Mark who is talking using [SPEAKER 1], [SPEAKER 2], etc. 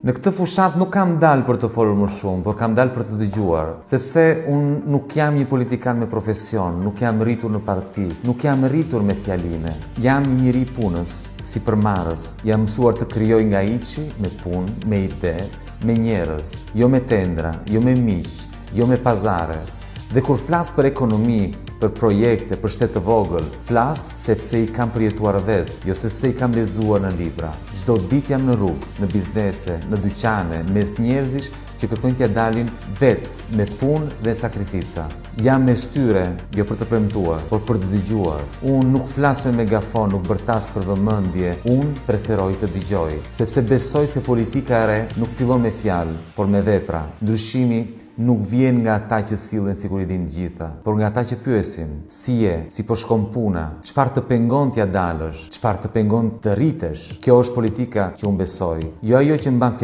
[SPEAKER 1] Në këtë fushat nuk kam dalë për të folur më shumë, por kam dalë për të dëgjuar, sepse unë nuk jam një politikan me profesion, nuk jam rritur në parti, nuk jam rritur me fjalime. Jam një njeri punës, si përmarrës, jam mësuar të krijoj nga hiçi, me punë, me ide, me njerëz, jo me tendra, jo me miq, jo me pazare. Dhe kur flas për ekonomi, për projekte, për shtetë të vogël, flas sepse i kam përjetuar vetë, jo sepse i kam lexuar në libra. Çdo ditë jam në rrugë, në biznese, në dyqane, mes njerëzish që kërkojnë t'ja dalin vetë me punë dhe sakrifica. Jam me styre, jo për të premtuar, por për të dëgjuar. Unë nuk flas me megafon, nuk bërtas për vëmendje, unë preferoj të dëgjoj, sepse besoj se politika e re nuk fillon me fjalë, por me vepra. Ndryshimi nuk vjen nga ata që sillen sikur i dinë të gjitha, por nga ata që pyesin, si je, si po shkon puna, çfarë të pengon t'ja dalësh, çfarë të pengon të rritesh. Kjo është politika që unë besoj, jo ajo që mban